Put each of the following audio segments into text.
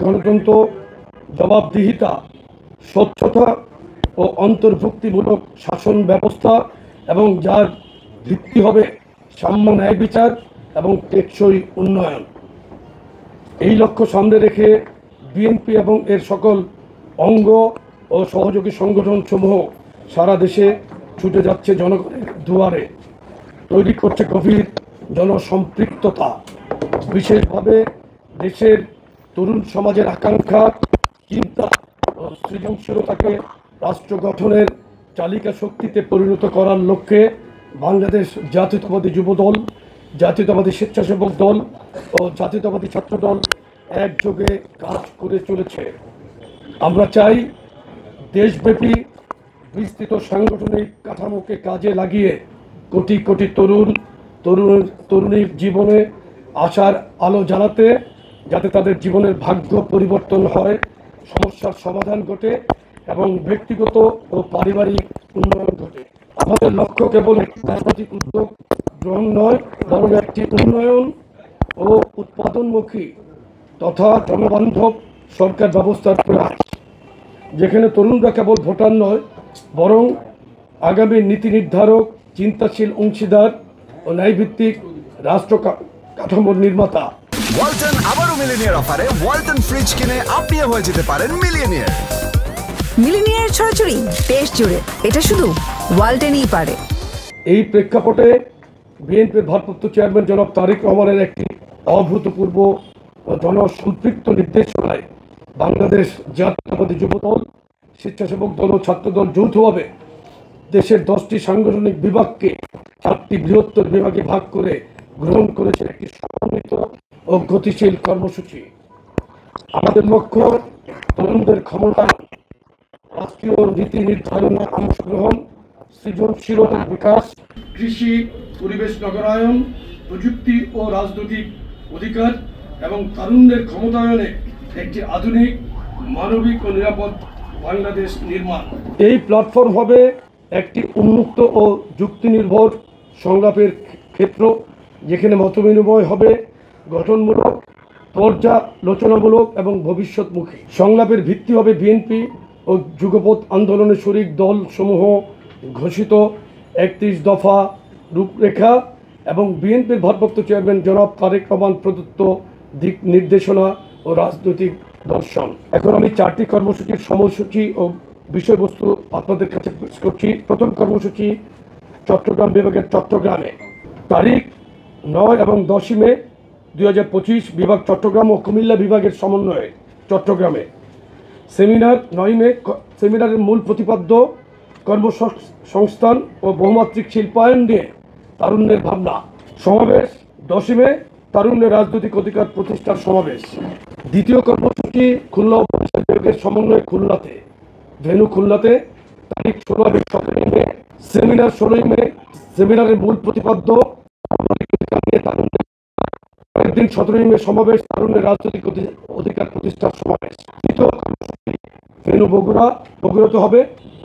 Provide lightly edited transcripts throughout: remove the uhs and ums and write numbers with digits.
গণতন্ত্র, জবাবদিহিতা, স্বচ্ছতা ও অন্তর্ভুক্তিমূলক শাসন ব্যবস্থা এবং যার ভিত্তি হবে সাম্য ন্যায় বিচার এবং টেকসই উন্নয়ন। এই লক্ষ্য সামনে রেখে বিএনপি এবং এর সকল অঙ্গ ও সহযোগী সংগঠনসমূহ সারা দেশে ছুটে যাচ্ছে জনগণের দুয়ারে, তৈরি করছে গভীর জনসম্পৃক্ততা। বিশেষভাবে দেশের তরুণ সমাজের আকাঙ্ক্ষা, চিন্তা ও সৃজনশীলতাকে রাষ্ট্র গঠনের চালিকা শক্তিতে পরিণত করার লক্ষ্যে বাংলাদেশ জাতীয়তাবাদী যুবদল, জাতীয়তাবাদী স্বেচ্ছাসেবক দল ও জাতীয়তাবাদী ছাত্রদল একযোগে কাজ করে চলেছে। আমরা চাই দেশব্যাপী বিস্তৃত সাংগঠনিক কাঠামোকে কাজে লাগিয়ে কোটি কোটি তরুণীর জীবনে আশার আলো জ্বালাতে, যাতে তাদের জীবনের ভাগ্য পরিবর্তন হয়, সমস্যার সমাধান ঘটে এবং ব্যক্তিগত ও পারিবারিক উন্নয়ন ঘটে। আমাদের লক্ষ্য কেবল একটি রাজনৈতিক উদ্যোগ গ্রহণ নয়, বরং একটি উন্নয়ন ও উৎপাদনমুখী তথা জনবান্ধব সরকার ব্যবস্থার প্রয়াস, যেখানে তরুণরা কেবল ভোটার নয়, বরং আগামী নীতি নির্ধারক, চিন্তাশীল অংশীদার ও ন্যায়ভিত্তিক রাষ্ট্র কাঠামোর নির্মাতা। ওয়ালটন আবারও মিলিনিয়ার অফারে ওয়ালটন ফ্রিজ কিনে আপনিও হয়ে যেতে পারেন মিলিয়নিয়ার। মিলিনিয়ার ছড়াছড়ি দেশ জুড়ে, এটা শুধু ওয়ালটনই পারে। এই প্রেক্ষাপটে বিএনপির ভারপ্রাপ্ত চেয়ারম্যান জনাব তারেক রহমানের একটি অভূতপূর্ব ও জনসম্পৃক্ত নির্দেশনায় বাংলাদেশ জাতীয়তাবাদী যুবদল, স্বেচ্ছাসেবক দল ও ছাত্রদল যৌথভাবে দেশের 10টি সাংগঠনিক বিভাগকে 4টি বৃহত্তর বিভাগে ভাগ করে গ্রহণ করেছে একটি সমন্বিত ও গতিশীল কর্মসূচি। আমাদের লক্ষ্য তরুণদের ক্ষমতায়ন, রাষ্ট্রীয় নীতি নির্ধারণে অংশগ্রহণ, সৃজনশীলতার বিকাশ, কৃষি, পরিবেশ নগরায়ন, প্রযুক্তি ও রাজনৈতিক অধিকার এবং তারুণ্যের ক্ষমতায়নে একটি আধুনিক, মানবিক ও নিরাপদ বাংলাদেশ নির্মাণ। এই প্ল্যাটফর্ম হবে একটি উন্মুক্ত ও যুক্তিনির্ভর সংলাপের ক্ষেত্র, যেখানে মতবিনিময় হবে গঠনমূলক, পর্যালোচনামূলক এবং ভবিষ্যৎমুখী। সংলাপের ভিত্তি হবে বিএনপি ও যুগপৎ আন্দোলনের শরিক দলসমূহ ঘোষিত 31 দফা রূপরেখা এবং বিএনপির ভারপ্রাপ্ত চেয়ারম্যান জনাব তারেক রহমান প্রদত্ত দিক নির্দেশনা ও রাজনৈতিক দর্শন। এখন আমি 4টি কর্মসূচির সময়সূচি ও বিষয়বস্তু আপনাদের কাছে পেশ করছি। প্রথম কর্মসূচি চট্টগ্রাম বিভাগের চট্টগ্রামে, তারিখ 9 এবং 10 মে 2025, বিভাগ চট্টগ্রাম ও কুমিল্লা বিভাগের সমন্বয়ে চট্টগ্রামে সেমিনার। 9 মে সেমিনারের মূল প্রতিপাদ্য কর্মসংস্থান ও বহুমাত্রিক শিল্পায়ন নিয়ে তারুণ্যের ভাবনা। সমাবেশ 10 মে তারুণ্যের রাজনৈতিক অধিকার প্রতিষ্ঠার সমাবেশ। দ্বিতীয় কর্মসূচি খুলনা উপজেলা বিভাগের সমন্বয়ে খুলনাতে, ভেন্যু খুলনাতে, তারিখ 16 এবং 17 মে সেমিনার। 16 মে সেমিনারের মূল প্রতিপাদ্য একদিন। 17 মে সমাবেশ, তারুণ্যের রাজনৈতিক অধিকার প্রতিষ্ঠার সমাবেশ। তৃতীয় কর্মসূচি ভেন্যু বগুড়াতে হবে।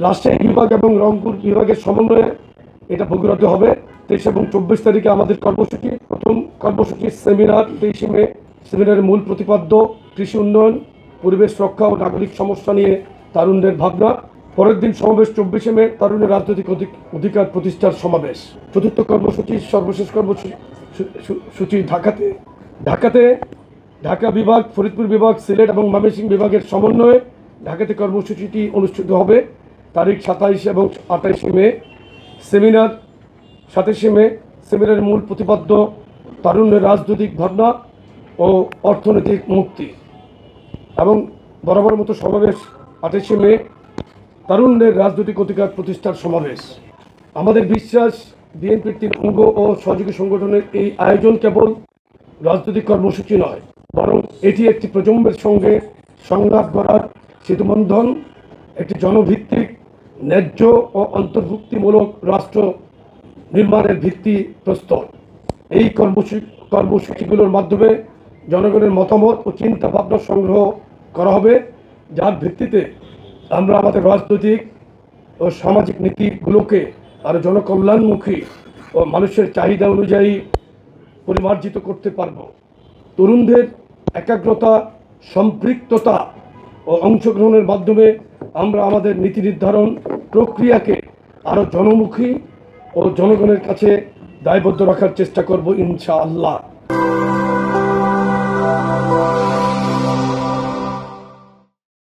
রাজশাহী বিভাগ এবং রংপুর বিভাগের সমন্বয়ে এটা বগুড়াতে হবে। 23 এবং 24 তারিখে আমাদের কর্মসূচি। প্রথম কর্মসূচি সেমিনার 23 মে, সেমিনারের মূল প্রতিপাদ্য কৃষি উন্নয়ন, পরিবেশ রক্ষা ও নাগরিক সমস্যা নিয়ে তারুণ্যের ভাবনা। পরের দিন সমাবেশ 24 মে, তারুণ্যের রাজনৈতিক অধিকার প্রতিষ্ঠার সমাবেশ। চতুর্থ কর্মসূচি, সর্বশেষ কর্মসূচি ঢাকাতে ঢাকা বিভাগ, ফরিদপুর বিভাগ, সিলেট এবং ময়মনসিংহ বিভাগের সমন্বয়ে ঢাকাতে কর্মসূচিটি অনুষ্ঠিত হবে। তারিখ 27 এবং 28 মে। সেমিনার 27 মে, সেমিনারের মূল প্রতিপাদ্য তারুণ্যের রাজনৈতিক ভাবনা ও অর্থনৈতিক মুক্তি। এবং বরাবর মতো সমাবেশ 28 মে, তারুণ্যের রাজনৈতিক অধিকার প্রতিষ্ঠার সমাবেশ। আমাদের বিশ্বাস, বিএনপির 3 অঙ্গ ও সহযোগী সংগঠনের এই আয়োজন কেবল রাজনৈতিক কর্মসূচি নয়, বরং এটি একটি প্রজন্মের সঙ্গে সংলাপ করার সেতুবন্ধন, একটি জনভিত্তিক, ন্যায্য ও অন্তর্ভুক্তিমূলক রাষ্ট্র নির্মাণের ভিত্তি প্রস্তর। এই কর্মসূচিগুলোর মাধ্যমে জনগণের মতামত ও চিন্তা ভাবনা সংগ্রহ করা হবে, যার ভিত্তিতে আমরা আমাদের রাজনৈতিক ও সামাজিক নীতিগুলোকে আরও জনকল্যাণমুখী ও মানুষের চাহিদা অনুযায়ী পরিমার্জিত করতে পারব। তরুণদের একাগ্রতা, সম্পৃক্ততা ও অংশগ্রহণের মাধ্যমে আমরা আমাদের নীতি নির্ধারণ প্রক্রিয়াকে আরও জনমুখী ও জনগণের কাছে দায়বদ্ধ রাখার চেষ্টা করব ইনশাআল্লাহ।